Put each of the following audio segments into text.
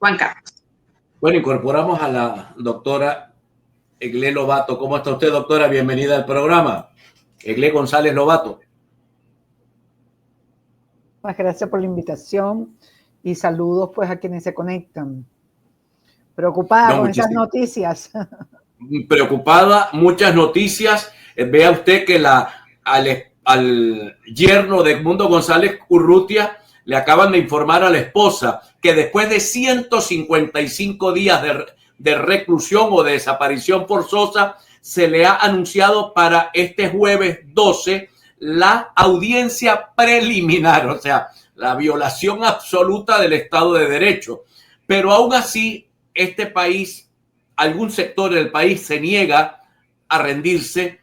Juan Carlos. Bueno, incorporamos a la doctora Eglé Lobato. ¿Cómo está usted, doctora? Bienvenida al programa. Eglé González Lobato. Muchas gracias por la invitación y saludos pues a quienes se conectan. Preocupada con esas noticias. Preocupada, muchas noticias. Vea usted que al yerno de Edmundo González Urrutia le acaban de informar a la esposa que después de 155 días de reclusión o de desaparición forzosa, se le ha anunciado para este jueves 12 la audiencia preliminar, o sea, la violación absoluta del Estado de Derecho. Pero aún así, este país, algún sector del país se niega a rendirse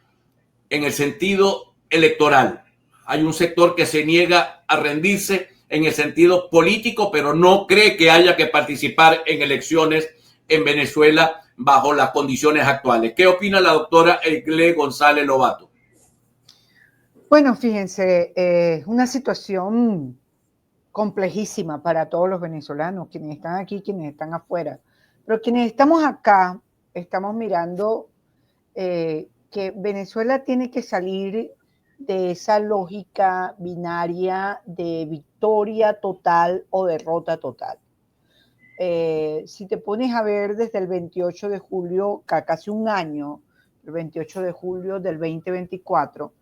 en el sentido electoral. Hay un sector que se niega a rendirse en el sentido político, pero no cree que haya que participar en elecciones en Venezuela bajo las condiciones actuales. ¿Qué opina la doctora Eglé González Lobato? Bueno, fíjense, es una situación complejísima para todos los venezolanos, quienes están aquí, quienes están afuera. Pero quienes estamos acá, estamos mirando que Venezuela tiene que salir de esa lógica binaria de victoria total o derrota total. Si te pones a ver desde el 28 de julio, casi un año, el 28 de julio del 2024,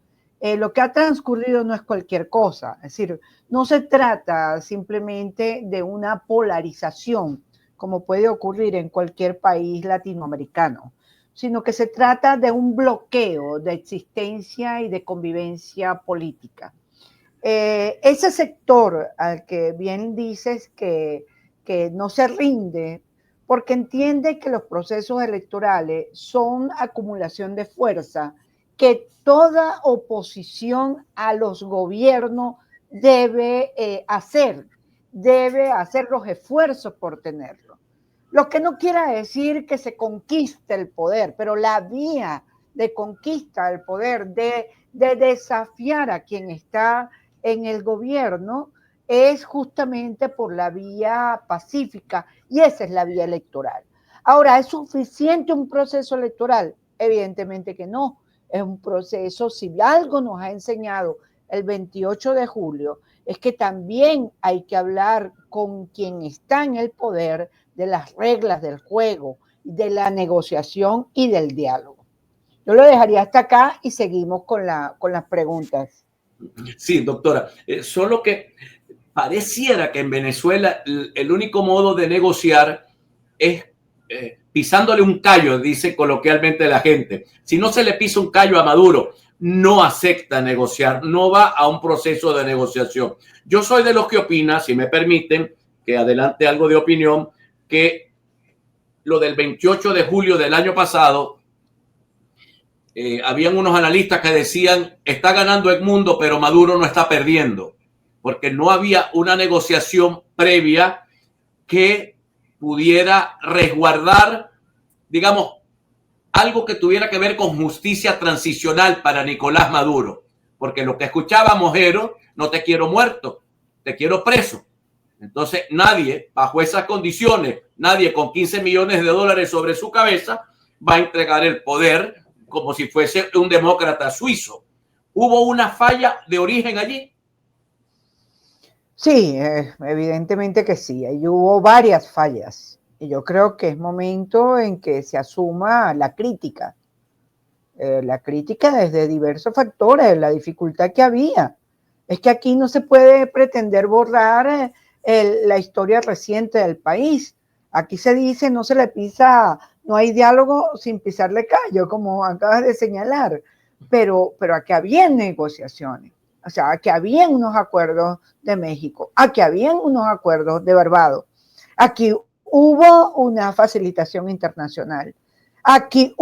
lo que ha transcurrido no es cualquier cosa. Es decir, no se trata simplemente de una polarización, como puede ocurrir en cualquier país latinoamericano, sino que se trata de un bloqueo de existencia y de convivencia política. Ese sector al que bien dices que no se rinde, porque entiende que los procesos electorales son acumulación de fuerza, que toda oposición a los gobiernos debe hacer los esfuerzos por tenerlo. Lo que no quiere decir que se conquiste el poder, pero la vía de conquista del poder, de desafiar a quien está en el gobierno, es justamente por la vía pacífica, y esa es la vía electoral. Ahora, ¿es suficiente un proceso electoral? Evidentemente que no. Es un proceso, si algo nos ha enseñado el 28 de julio, es que también hay que hablar con quien está en el poder de las reglas del juego, de la negociación y del diálogo. Yo lo dejaría hasta acá y seguimos con las preguntas. Sí, doctora, solo que pareciera que en Venezuela el único modo de negociar es pisándole un callo, dice coloquialmente la gente. Si no se le pisa un callo a Maduro, no acepta negociar, no va a un proceso de negociación. Yo soy de los que opina, si me permiten, que adelante algo de opinión, que lo del 28 de julio del año pasado, habían unos analistas que decían, está ganando Edmundo, pero Maduro no está perdiendo, porque no había una negociación previa que pudiera resguardar, digamos, algo que tuviera que ver con justicia transicional para Nicolás Maduro, porque lo que escuchábamos era, no te quiero muerto, te quiero preso. Entonces nadie, bajo esas condiciones, nadie con 15 millones de dólares sobre su cabeza va a entregar el poder como si fuese un demócrata suizo. ¿Hubo una falla de origen allí? Sí, evidentemente que sí. Ahí hubo varias fallas. Y yo creo que es momento en que se asuma la crítica. La crítica desde diversos factores, la dificultad que había. Es que aquí no se puede pretender borrar la historia reciente del país. Aquí se dice, no se le pisa, no hay diálogo sin pisarle callo, como acabas de señalar. Pero aquí había negociaciones. O sea, aquí habían unos acuerdos de México, aquí habían unos acuerdos de Barbados, aquí hubo una facilitación internacional, aquí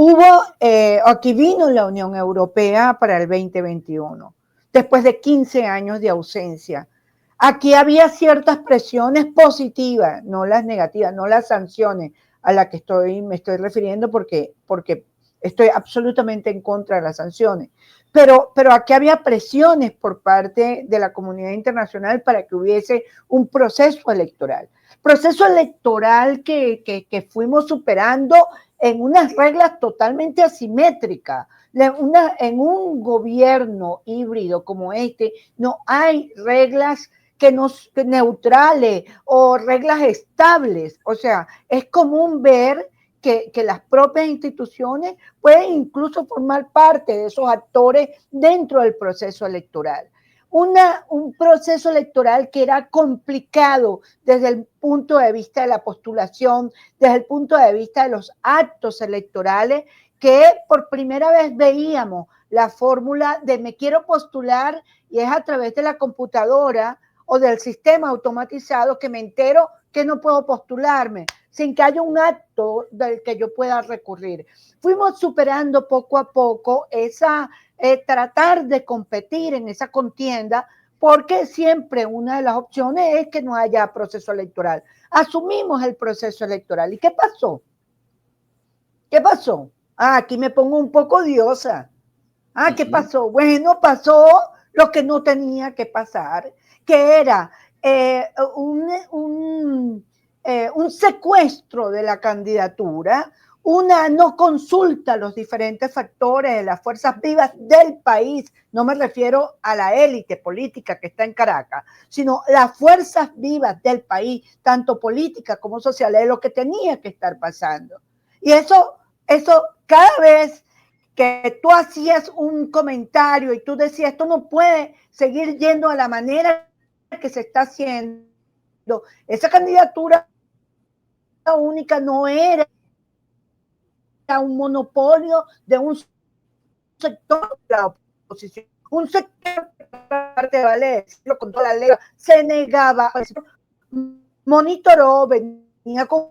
vino la Unión Europea para el 2021, después de 15 años de ausencia. Aquí había ciertas presiones positivas, no las negativas, no las sanciones a las que me estoy refiriendo porque estoy absolutamente en contra de las sanciones. Pero aquí había presiones por parte de la comunidad internacional para que hubiese un proceso electoral. proceso electoral que fuimos superando en unas reglas totalmente asimétricas. En un gobierno híbrido como este no hay reglas que neutrales o reglas estables. O sea, es común ver que las propias instituciones pueden incluso formar parte de esos actores dentro del proceso electoral. Un proceso electoral que era complicado desde el punto de vista de la postulación, desde el punto de vista de los actos electorales, que por primera vez veíamos la fórmula de me quiero postular y es a través de la computadora o del sistema automatizado que me entero que no puedo postularme sin que haya un acto del que yo pueda recurrir. Fuimos superando poco a poco tratar de competir en esa contienda, porque siempre una de las opciones es que no haya proceso electoral. Asumimos el proceso electoral. ¿Y qué pasó? ¿Qué pasó? Aquí me pongo un poco odiosa. ¿Qué pasó? Bueno, pasó lo que no tenía que pasar, que era un secuestro de la candidatura, una no consulta a los diferentes factores de las fuerzas vivas del país. No me refiero a la élite política que está en Caracas, sino las fuerzas vivas del país, tanto políticas como sociales, es lo que tenía que estar pasando. Y eso cada vez que tú hacías un comentario y tú decías, esto no puede seguir yendo a la manera que se está haciendo, esa candidatura única no era un monopolio de un sector de la oposición, un sector parte de Valer, con toda la ley, se negaba, monitoró, venía con...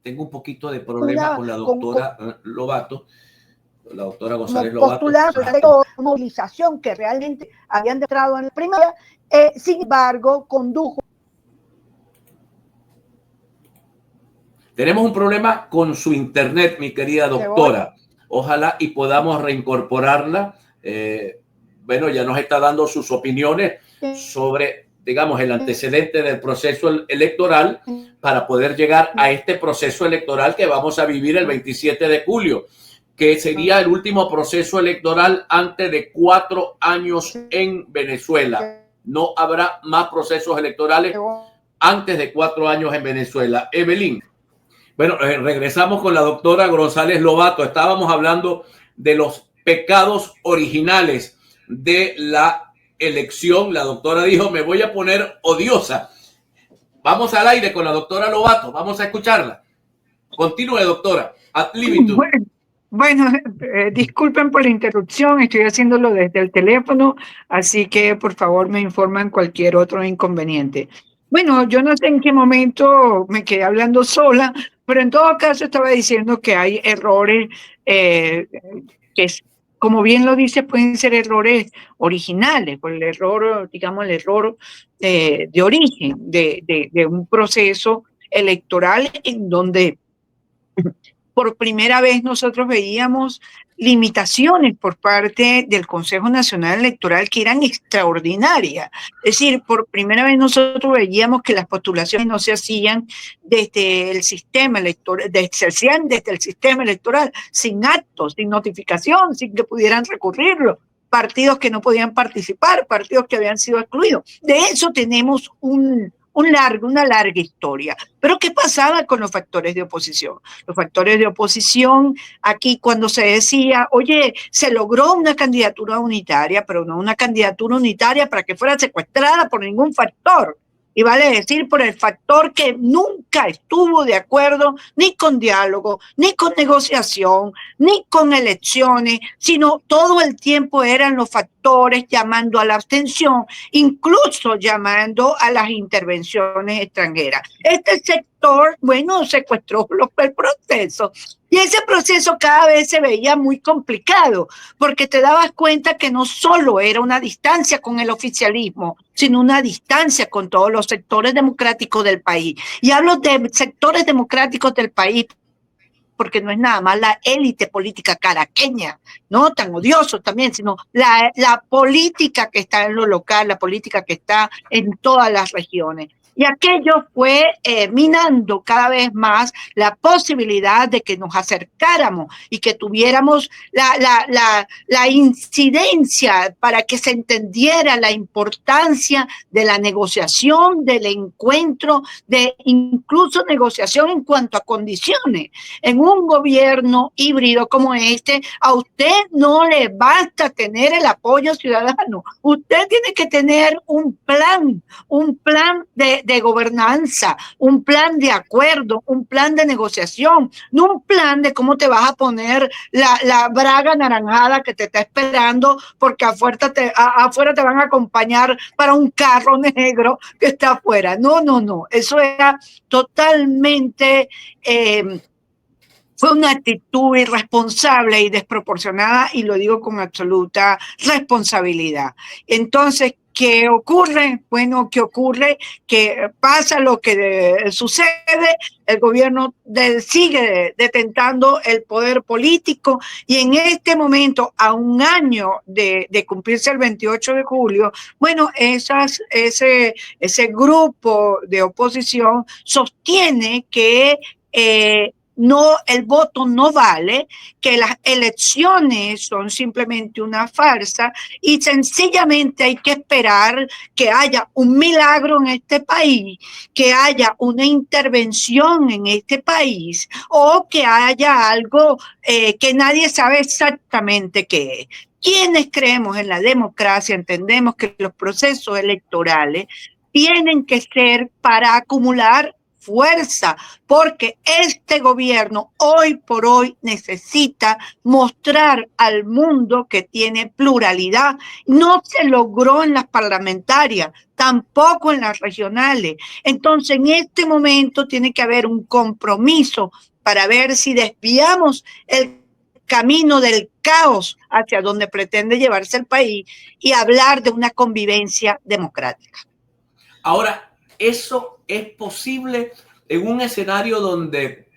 Tengo un poquito de problema con la doctora Lobato, la doctora González Lobato. Movilización que realmente habían entrado en la primaria, sin embargo, condujo. Tenemos un problema con su internet, mi querida doctora. Ojalá y podamos reincorporarla. Bueno, ya nos está dando sus opiniones sobre, digamos, el antecedente del proceso electoral para poder llegar a este proceso electoral que vamos a vivir el 27 de julio, que sería el último proceso electoral antes de 4 años en Venezuela. No habrá más procesos electorales antes de 4 años en Venezuela. Evelyn. Bueno, regresamos con la doctora González Lobato. Estábamos hablando de los pecados originales de la elección. La doctora dijo, me voy a poner odiosa. Vamos al aire con la doctora Lobato. Vamos a escucharla. Continúe, doctora. Ad libitum. Bueno, disculpen por la interrupción. Estoy haciéndolo desde el teléfono, así que por favor me informan cualquier otro inconveniente. Bueno, yo no sé en qué momento me quedé hablando sola, pero en todo caso estaba diciendo que hay errores que, como bien lo dice, pueden ser errores originales, por el error, digamos, el error de origen de un proceso electoral en donde por primera vez nosotros veíamos limitaciones por parte del Consejo Nacional Electoral que eran extraordinarias. Es decir, por primera vez nosotros veíamos que las postulaciones no se hacían desde el sistema electoral, se hacían desde el sistema electoral, sin actos, sin notificación, sin que pudieran recurrirlo. Partidos que no podían participar, partidos que habían sido excluidos. De eso tenemos una larga historia. Pero ¿qué pasaba con los factores de oposición? Los factores de oposición, aquí cuando se decía, oye, se logró una candidatura unitaria, pero no una candidatura unitaria para que fuera secuestrada por ningún factor. Y vale decir por el factor que nunca estuvo de acuerdo ni con diálogo, ni con negociación, ni con elecciones, sino todo el tiempo eran los factores llamando a la abstención, incluso llamando a las intervenciones extranjeras. Este sector, bueno, secuestró el proceso. Y ese proceso cada vez se veía muy complicado, porque te dabas cuenta que no solo era una distancia con el oficialismo, sino una distancia con todos los sectores democráticos del país. Y hablo de sectores democráticos del país porque no es nada más la élite política caraqueña no tan odiosos también, sino la política que está en lo local, la política que está en todas las regiones. Y aquello fue minando cada vez más la posibilidad de que nos acercáramos y que tuviéramos la incidencia para que se entendiera la importancia de la negociación, del encuentro, de incluso negociación en cuanto a condiciones. En un gobierno híbrido como este, a usted no le basta tener el apoyo ciudadano. Usted tiene que tener un plan de gobernanza, un plan de acuerdo, un plan de negociación, no un plan de cómo te vas a poner la braga naranjada que te está esperando porque afuera te van a acompañar para un carro negro que está afuera. No, no, no. Eso era totalmente... fue una actitud irresponsable y desproporcionada, y lo digo con absoluta responsabilidad. Entonces, ¿qué ocurre? Bueno, ¿qué ocurre? Que pasa lo que sucede, el gobierno sigue detentando el poder político, y en este momento, a un año de cumplirse el 28 de julio, bueno, ese grupo de oposición sostiene que no, el voto no vale, que las elecciones son simplemente una farsa y sencillamente hay que esperar que haya un milagro en este país, que haya una intervención en este país o que haya algo que nadie sabe exactamente qué es. Quienes creemos en la democracia entendemos que los procesos electorales tienen que ser para acumular fuerza, porque este gobierno hoy por hoy necesita mostrar al mundo que tiene pluralidad. No se logró en las parlamentarias, tampoco en las regionales. Entonces, en este momento tiene que haber un compromiso para ver si desviamos el camino del caos hacia donde pretende llevarse el país y hablar de una convivencia democrática. Ahora, eso es posible en un escenario donde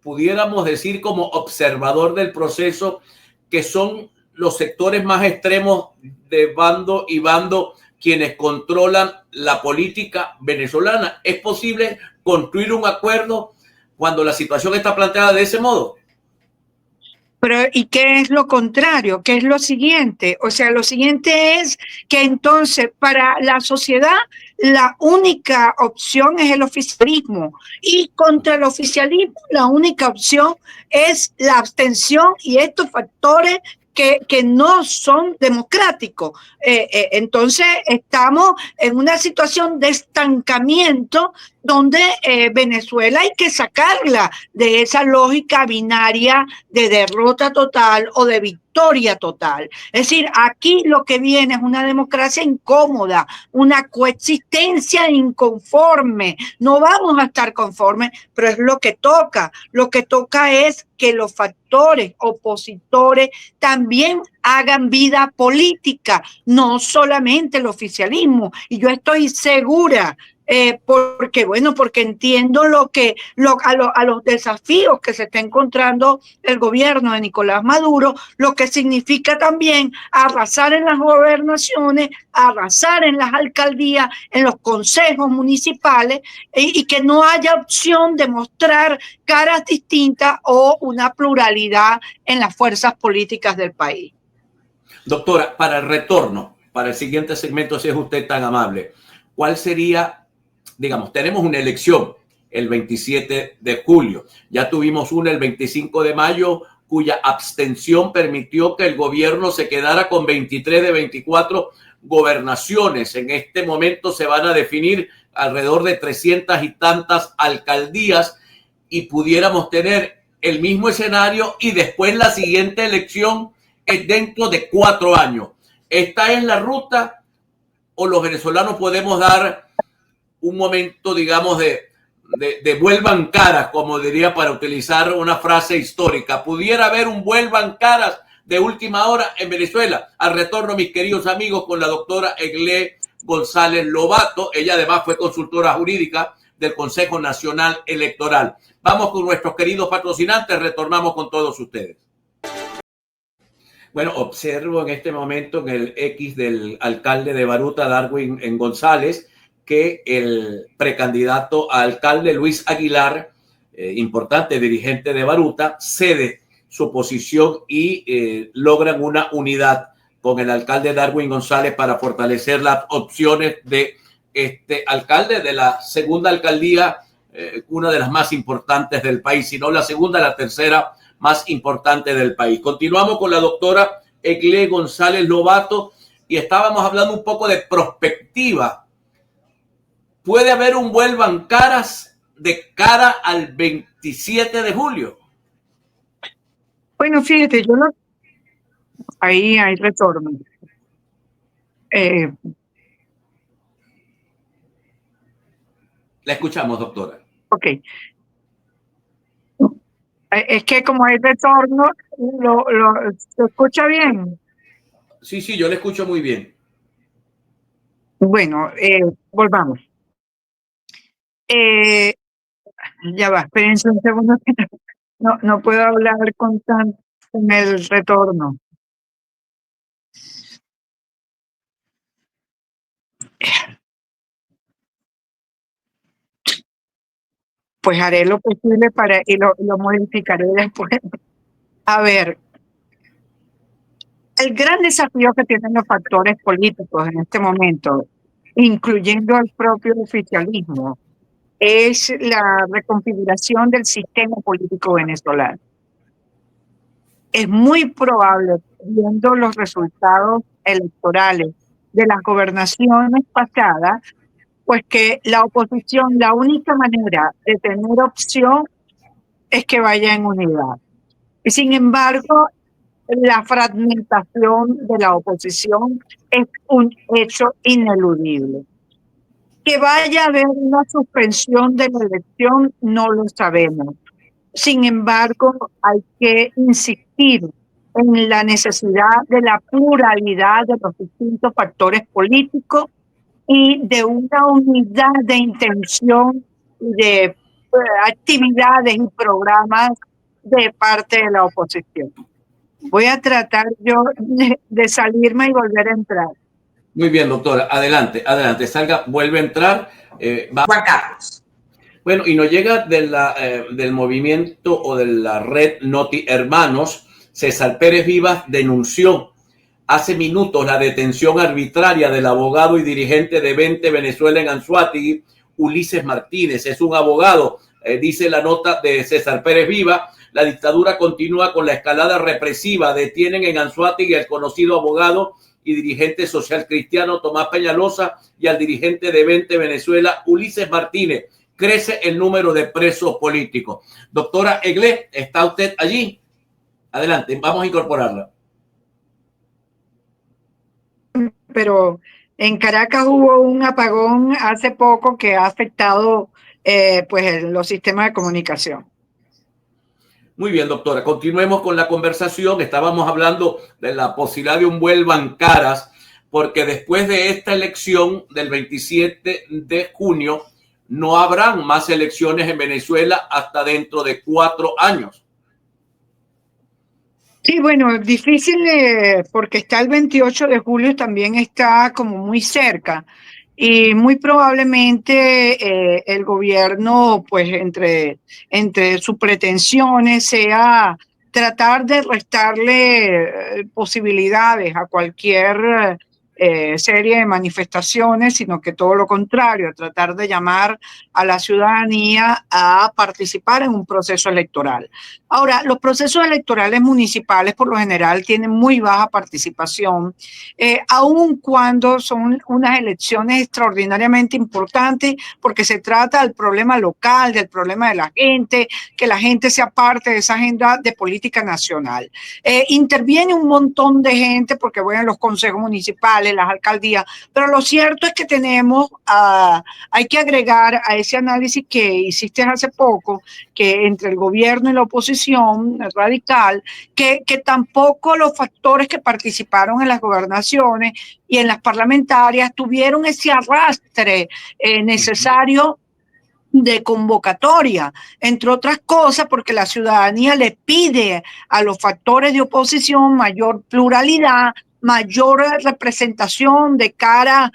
pudiéramos decir como observador del proceso que son los sectores más extremos de bando y bando quienes controlan la política venezolana. ¿Es posible construir un acuerdo cuando la situación está planteada de ese modo? Pero, ¿y qué es lo contrario? ¿Qué es lo siguiente? O sea, lo siguiente es que entonces para la sociedad la única opción es el oficialismo, y contra el oficialismo la única opción es la abstención y estos factores que no son democráticos. Entonces estamos en una situación de estancamiento donde Venezuela hay que sacarla de esa lógica binaria de derrota total o de victoria total. Es decir, aquí lo que viene es una democracia incómoda, una coexistencia inconforme. No vamos a estar conformes, pero es lo que toca. Lo que toca es que los factores opositores también hagan vida política, no solamente el oficialismo. Y yo estoy segura, porque entiendo a los desafíos que se está encontrando el gobierno de Nicolás Maduro, lo que significa también arrasar en las gobernaciones, arrasar en las alcaldías, en los consejos municipales, y que no haya opción de mostrar caras distintas o una pluralidad en las fuerzas políticas del país. Doctora, para el retorno, para el siguiente segmento, si es usted tan amable, ¿cuál sería? Digamos, tenemos una elección el 27 de julio. Ya tuvimos una el 25 de mayo, cuya abstención permitió que el gobierno se quedara con 23 de 24 gobernaciones. En este momento se van a definir alrededor de 300 y tantas alcaldías y pudiéramos tener el mismo escenario y después la siguiente elección es dentro de 4 años. ¿Esta es la ruta o los venezolanos podemos dar un momento, digamos, de vuelvan caras, como diría, para utilizar una frase histórica? ¿Pudiera haber un vuelvan caras de última hora en Venezuela? Al retorno, mis queridos amigos, con la doctora Eglé González Lobato. Ella además fue consultora jurídica del Consejo Nacional Electoral. Vamos con nuestros queridos patrocinantes, retornamos con todos ustedes. Bueno, observo en este momento en el X del alcalde de Baruta, Darwin en González, que el precandidato a alcalde Luis Aguilar, importante dirigente de Baruta, cede su posición y logran una unidad con el alcalde Darwin González para fortalecer las opciones de este alcalde de la segunda alcaldía, una de las más importantes del país, si no la segunda, la tercera más importante del país. Continuamos con la doctora Egle González Lobato y estábamos hablando un poco de perspectiva. ¿Puede haber un vuelvan caras de cara al 27 de julio? Bueno, fíjate, ahí hay retorno. La escuchamos, doctora. Ok. Es que como hay retorno, ¿se escucha bien? Sí, yo le escucho muy bien. Bueno, volvamos. Ya va, espérense un segundo. No puedo hablar con el retorno. Pues haré lo posible y lo modificaré después. A ver, el gran desafío que tienen los factores políticos en este momento, incluyendo el propio oficialismo, es la reconfiguración del sistema político venezolano. Es muy probable, viendo los resultados electorales de las gobernaciones pasadas, pues que la oposición, la única manera de tener opción es que vaya en unidad. Y sin embargo, la fragmentación de la oposición es un hecho ineludible. Que vaya a haber una suspensión de la elección, no lo sabemos. Sin embargo, hay que insistir en la necesidad de la pluralidad de los distintos factores políticos y de una unidad de intención de actividades y programas de parte de la oposición. Voy a tratar yo de salirme y volver a entrar. Muy bien, doctora. Adelante. Salga, vuelve a entrar. Juan Carlos. Bueno, y nos llega del movimiento o de la red Noti Hermanos. César Pérez Vivas denunció hace minutos la detención arbitraria del abogado y dirigente de 20 Venezuela en Anzoátegui, Ulises Martínez. Es un abogado, dice la nota de César Pérez Vivas. La dictadura continúa con la escalada represiva. Detienen en Anzoátegui al conocido abogado y dirigente social cristiano Tomás Peñalosa y al dirigente de 20 Venezuela, Ulises Martínez. Crece el número de presos políticos. Doctora Egle, ¿está usted allí? Adelante, vamos a incorporarla. Pero en Caracas hubo un apagón hace poco que ha afectado pues los sistemas de comunicación. Muy bien, doctora. Continuemos con la conversación. Estábamos hablando de la posibilidad de un vuelvan caras, porque después de esta elección del 27 de junio, no habrán más elecciones en Venezuela hasta dentro de 4 años. Sí, bueno, difícil porque está el 28 de julio, también está como muy cerca. Y muy probablemente el gobierno, pues entre sus pretensiones, sea tratar de restarle posibilidades a cualquier serie de manifestaciones, sino que todo lo contrario, tratar de llamar a la ciudadanía a participar en un proceso electoral. Ahora, los procesos electorales municipales por lo general tienen muy baja participación, aun cuando son unas elecciones extraordinariamente importantes porque se trata del problema local, del problema de la gente, que la gente sea parte de esa agenda de política nacional. Interviene un montón de gente porque bueno, los consejos municipales, las alcaldías, pero lo cierto es que hay que agregar a ese análisis que hiciste hace poco, que entre el gobierno y la oposición radical, que tampoco los factores que participaron en las gobernaciones y en las parlamentarias tuvieron ese arrastre necesario de convocatoria, entre otras cosas porque la ciudadanía le pide a los factores de oposición mayor pluralidad, mayor representación de caras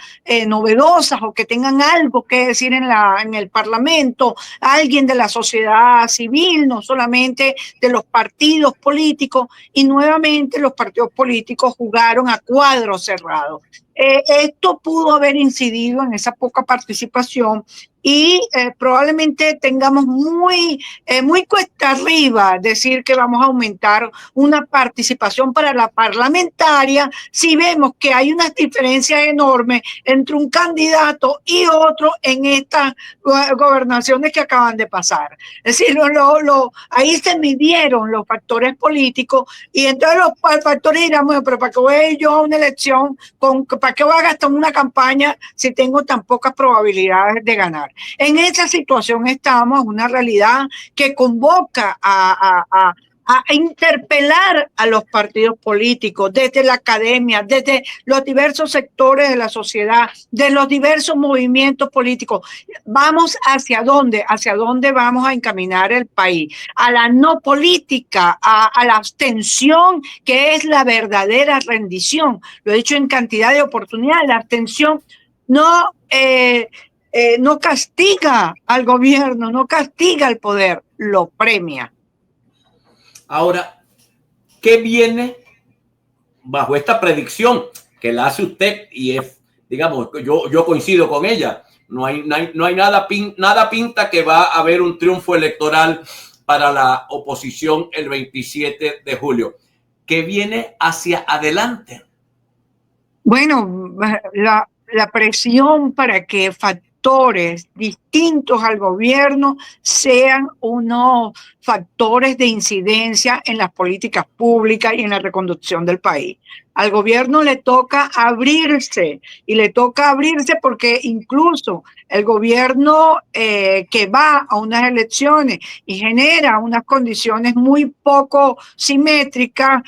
novedosas o que tengan algo que decir en el Parlamento, alguien de la sociedad civil, no solamente de los partidos políticos, y nuevamente los partidos políticos jugaron a cuadro cerrado. Esto pudo haber incidido en esa poca participación y probablemente tengamos muy cuesta arriba decir que vamos a aumentar una participación para la parlamentaria si vemos que hay unas diferencias enormes entre un candidato y otro en estas gobernaciones que acaban de pasar. Es decir, ahí se midieron los factores políticos y entonces los factores dirán, bueno, pero ¿para qué voy yo a una elección? ¿Para qué voy a gastar una campaña si tengo tan pocas probabilidades de ganar? En esa situación estamos, una realidad que convoca a interpelar a los partidos políticos desde la academia, desde los diversos sectores de la sociedad, de los diversos movimientos políticos. ¿Vamos hacia dónde? ¿Hacia dónde vamos a encaminar el país? A la no política, a la abstención, que es la verdadera rendición. Lo he dicho en cantidad de oportunidades. La abstención no castiga al gobierno, no castiga al poder, lo premia. Ahora, ¿qué viene bajo esta predicción que la hace usted? Y es, digamos, yo coincido con ella. No hay nada pinta que va a haber un triunfo electoral para la oposición el 27 de julio. ¿Qué viene hacia adelante? Bueno, la presión para que factores distintos al gobierno sean unos factores de incidencia en las políticas públicas y en la reconducción del país. Al gobierno le toca abrirse y le toca abrirse porque incluso el gobierno que va a unas elecciones y genera unas condiciones muy poco simétricas,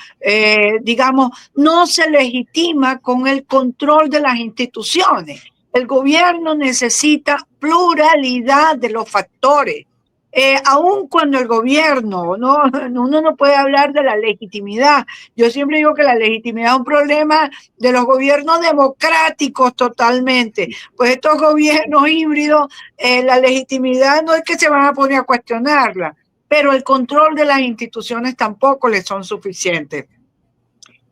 digamos, no se legitima con el control de las instituciones. El gobierno necesita pluralidad de los factores. Aun cuando el gobierno, uno no puede hablar de la legitimidad. Yo siempre digo que la legitimidad es un problema de los gobiernos democráticos totalmente. Pues estos gobiernos híbridos, la legitimidad no es que se van a poner a cuestionarla, pero el control de las instituciones tampoco les son suficientes.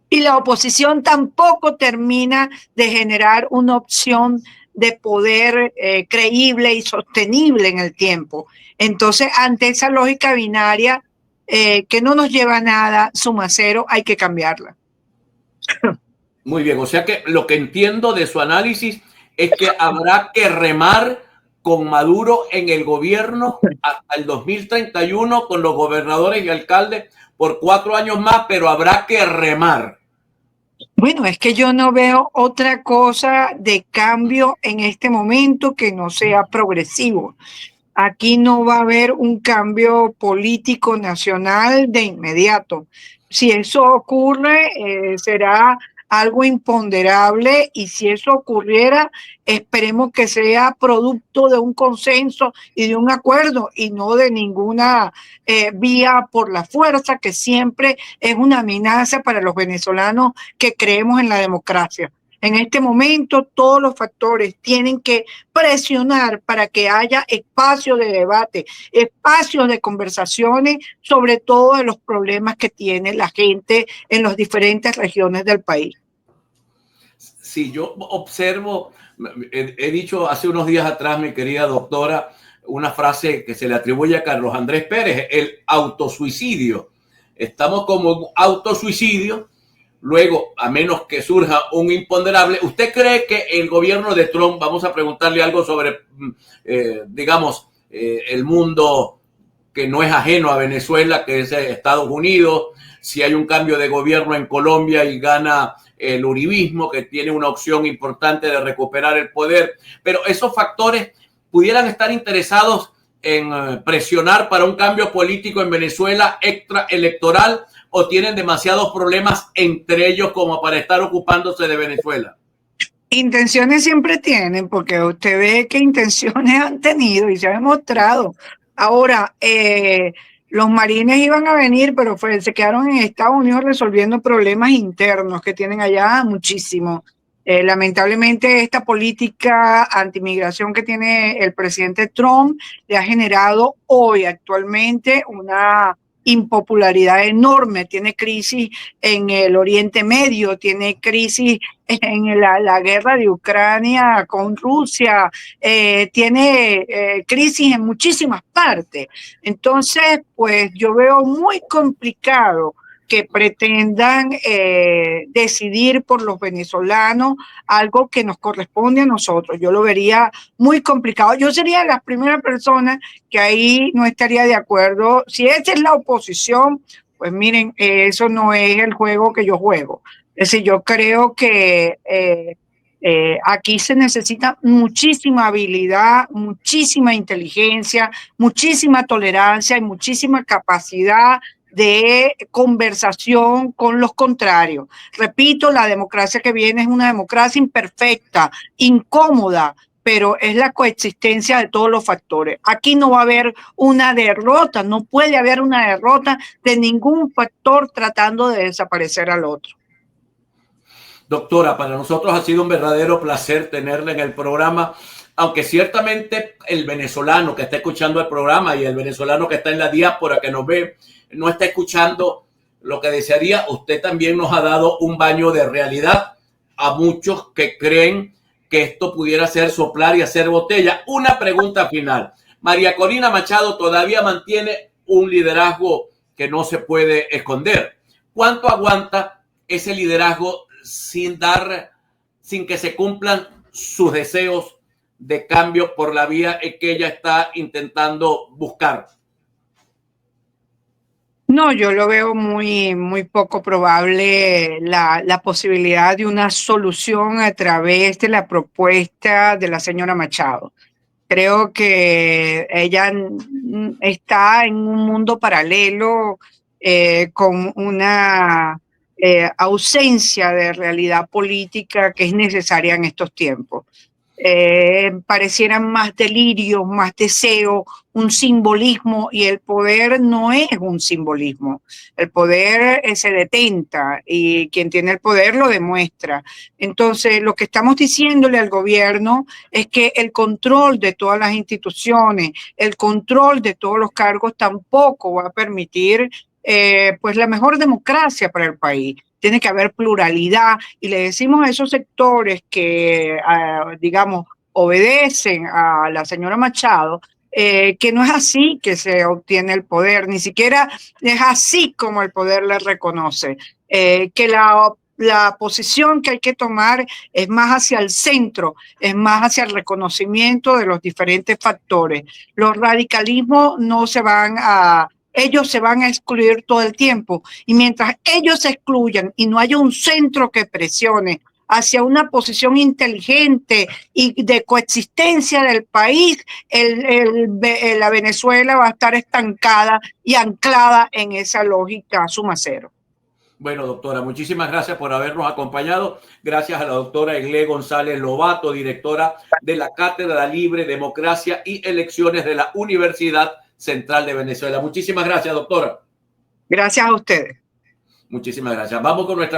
Y la oposición tampoco termina de generar una opción de poder creíble y sostenible en el tiempo. Entonces, ante esa lógica binaria que no nos lleva a nada, suma cero, hay que cambiarla. Muy bien, o sea que lo que entiendo de su análisis es que habrá que remar con Maduro en el gobierno hasta el 2031 con los gobernadores y alcaldes por 4 años más, pero habrá que remar. Bueno, es que yo no veo otra cosa de cambio en este momento que no sea progresivo. Aquí no va a haber un cambio político nacional de inmediato. Si eso ocurre, será algo imponderable y si eso ocurriera, esperemos que sea producto de un consenso y de un acuerdo y no de ninguna vía por la fuerza, que siempre es una amenaza para los venezolanos que creemos en la democracia. En este momento todos los factores tienen que presionar para que haya espacios de debate, espacios de conversaciones sobre todo de los problemas que tiene la gente en las diferentes regiones del país. Si yo observo, he dicho hace unos días atrás, mi querida doctora, una frase que se le atribuye a Carlos Andrés Pérez, el autosuicidio. Estamos como un autosuicidio. Luego, a menos que surja un imponderable, ¿usted cree que el gobierno de Trump, vamos a preguntarle algo sobre, digamos, el mundo que no es ajeno a Venezuela, que es Estados Unidos, si hay un cambio de gobierno en Colombia y gana el uribismo, que tiene una opción importante de recuperar el poder, pero esos factores pudieran estar interesados en presionar para un cambio político en Venezuela extraelectoral, o tienen demasiados problemas entre ellos como para estar ocupándose de Venezuela? Intenciones siempre tienen, porque usted ve qué intenciones han tenido y se ha demostrado. Ahora, los marines iban a venir, pero se quedaron en Estados Unidos resolviendo problemas internos que tienen allá muchísimo. Lamentablemente, esta política antimigración que tiene el presidente Trump le ha generado hoy actualmente una impopularidad enorme. Tiene crisis en el Oriente Medio, tiene crisis en la guerra de Ucrania con Rusia, tiene crisis en muchísimas partes. Entonces, pues yo veo muy complicado que pretendan decidir por los venezolanos algo que nos corresponde a nosotros. Yo lo vería muy complicado. Yo sería la primera persona que ahí no estaría de acuerdo. Si esa es la oposición, pues miren, eso no es el juego que yo juego. Es decir, yo creo que aquí se necesita muchísima habilidad, muchísima inteligencia, muchísima tolerancia y muchísima capacidad de conversación con los contrarios. Repito, la democracia que viene es una democracia imperfecta, incómoda, pero es la coexistencia de todos los factores. Aquí no va a haber una derrota, no puede haber una derrota de ningún factor tratando de desaparecer al otro. Doctora, para nosotros ha sido un verdadero placer tenerla en el programa, aunque ciertamente el venezolano que está escuchando el programa y el venezolano que está en la diáspora que nos ve no está escuchando lo que desearía. Usted también nos ha dado un baño de realidad a muchos que creen que esto pudiera ser soplar y hacer botella. Una pregunta final. María Corina Machado todavía mantiene un liderazgo que no se puede esconder. ¿Cuánto aguanta ese liderazgo sin que se cumplan sus deseos de cambio por la vía que ella está intentando buscar? No, yo lo veo muy poco probable la posibilidad de una solución a través de la propuesta de la señora Machado. Creo que ella está en un mundo paralelo con una ausencia de realidad política que es necesaria en estos tiempos. Parecieran más delirios, más deseo, un simbolismo, y el poder no es un simbolismo. El poder se detenta y quien tiene el poder lo demuestra. Entonces, lo que estamos diciéndole al gobierno es que el control de todas las instituciones, el control de todos los cargos tampoco va a permitir pues la mejor democracia para el país. Tiene que haber pluralidad, y le decimos a esos sectores que, digamos, obedecen a la señora Machado, que no es así que se obtiene el poder, ni siquiera es así como el poder le reconoce, que la posición que hay que tomar es más hacia el centro, es más hacia el reconocimiento de los diferentes factores. Los radicalismos no se van a... Ellos se van a excluir todo el tiempo, y mientras ellos se excluyan y no haya un centro que presione hacia una posición inteligente y de coexistencia del país, la Venezuela va a estar estancada y anclada en esa lógica suma cero. Bueno, doctora, muchísimas gracias por habernos acompañado. Gracias a la doctora Eglé González Lobato, directora de la Cátedra Libre, Democracia y Elecciones de la Universidad Central de Venezuela. Muchísimas gracias, doctora. Gracias a ustedes. Muchísimas gracias. Vamos con nuestra